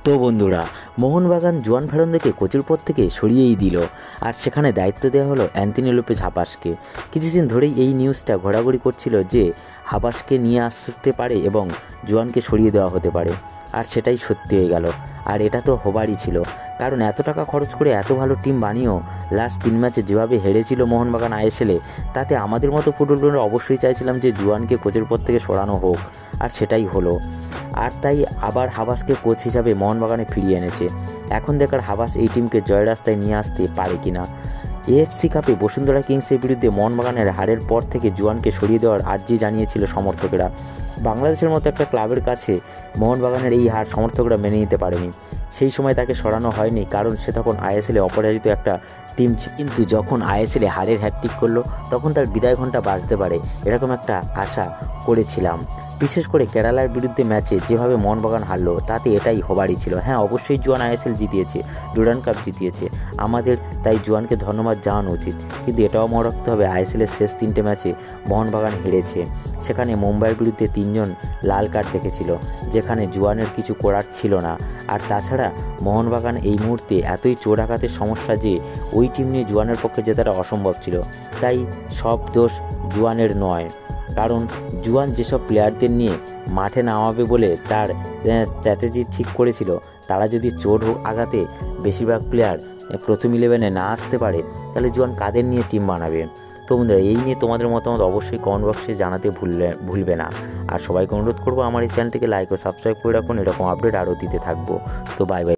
তো বন্ধুরা, মোহনবাগান জুয়ান ফেরন্দকে কোচের পদ থেকে সরিয়েই দিল, আর সেখানে দায়িত্ব দেওয়া হলো অ্যান্থনি লোপেজ হাবাসকে। কিছুদিন ধরেই এই নিউজটা ঘোরাঘুরি করছিল যে হাবাসকে নিয়ে আসতে পারে এবং জুয়ানকে সরিয়ে দেওয়া হতে পারে, আর সেটাই সত্যি হয়ে গেল। আর এটা তো হবারই ছিল, কারণ এত টাকা খরচ করে এত ভালো টিম বানিয়েও লাস্ট 3 ম্যাচে যেভাবে হেরেছিল মোহনবাগান আইএসএলে, তাতে আমাদের মতো ফুটবলাররা অবশ্যই চাইছিলাম যে জুয়ানকে কোচের পদ থেকে সরানো হোক, আর সেটাই হলো। আর তাই আবার হাবাসকে কোচ হিসাবে মোহনবাগানে ফিরিয়ে এনেছে। এখন দেখার হাবাস এই টিমকে জয় রাস্তায় নিয়ে আসতে পারে কিনা। এএফসি কাপে বসুন্ধরা কিংসের বিরুদ্ধে মোহনবাগানের হারের পর থেকে জুয়ানকে সরিয়ে দেওয়ার আর্জি জানিয়েছিল সমর্থকেরা। বাংলাদেশের মতো একটা ক্লাবের কাছে মোহনবাগানের এই হার সমর্থকরা মেনে নিতে পারেনি। সেই সময় তাকে সরানো হয়নি, কারণ সে তখন আইএসএলে অপরাজিত একটা টিম ছিল। কিন্তু যখন আইএসএলে হারের হ্যাটট্রিক করলো, তখন তার বিদায় ঘণ্টা বাজতে পারে এরকম একটা আশা করেছিলাম। বিশেষ করে কেরালার বিরুদ্ধে ম্যাচে যেভাবে মোহনবাগান হারলো, তাতে এটাই হবারই ছিল। হ্যাঁ, অবশ্যই জুয়ান আইএসএল জিতিয়েছে, ডুরান্ড কাপ জিতিয়েছে, আমাদের তাই জুয়ানকে ধন্যবাদ জানানো উচিত। কিন্তু এটাও মনে রাখতে হবে, আইএসএলের শেষ 3টে ম্যাচে মোহনবাগান হেরেছে। সেখানে মুম্বাইয়ের বিরুদ্ধে 3 জন লাল কার্ড দেখেছিল, যেখানে জুয়ানের কিছু করার ছিল না। আর তাছাড়া মোহনবাগান এই মুহূর্তে এতই চোর আঘাতের সমস্যা যে ওই টিম নিয়ে জুয়ানের পক্ষে জেতাটা অসম্ভব ছিল। তাই সব দোষ জুয়ানের নয়, কারণ জুয়ান যেসব প্লেয়ারদের নিয়ে মাঠে নামাবে বলে তার স্ট্র্যাটেজি ঠিক করেছিল, তারা যদি চোট আঘাতে বেশিরভাগ প্লেয়ার প্রথম 11-এ না আসতে পারে, তাহলে জুয়ান কাদের নিয়ে টিম বানাবে। তো বন্ধুরা, এই নিয়ে তোমাদের মতামত অবশ্যই কমেন্ট বক্সে জানাতে ভুলবে না। আর সবাইকে অনুরোধ করবো, আমার এই চ্যানেলটিকে লাইক ও সাবস্ক্রাইব করে রাখুন, এরকম আপডেট আরও দিতে থাকবো। তো বাই বাই।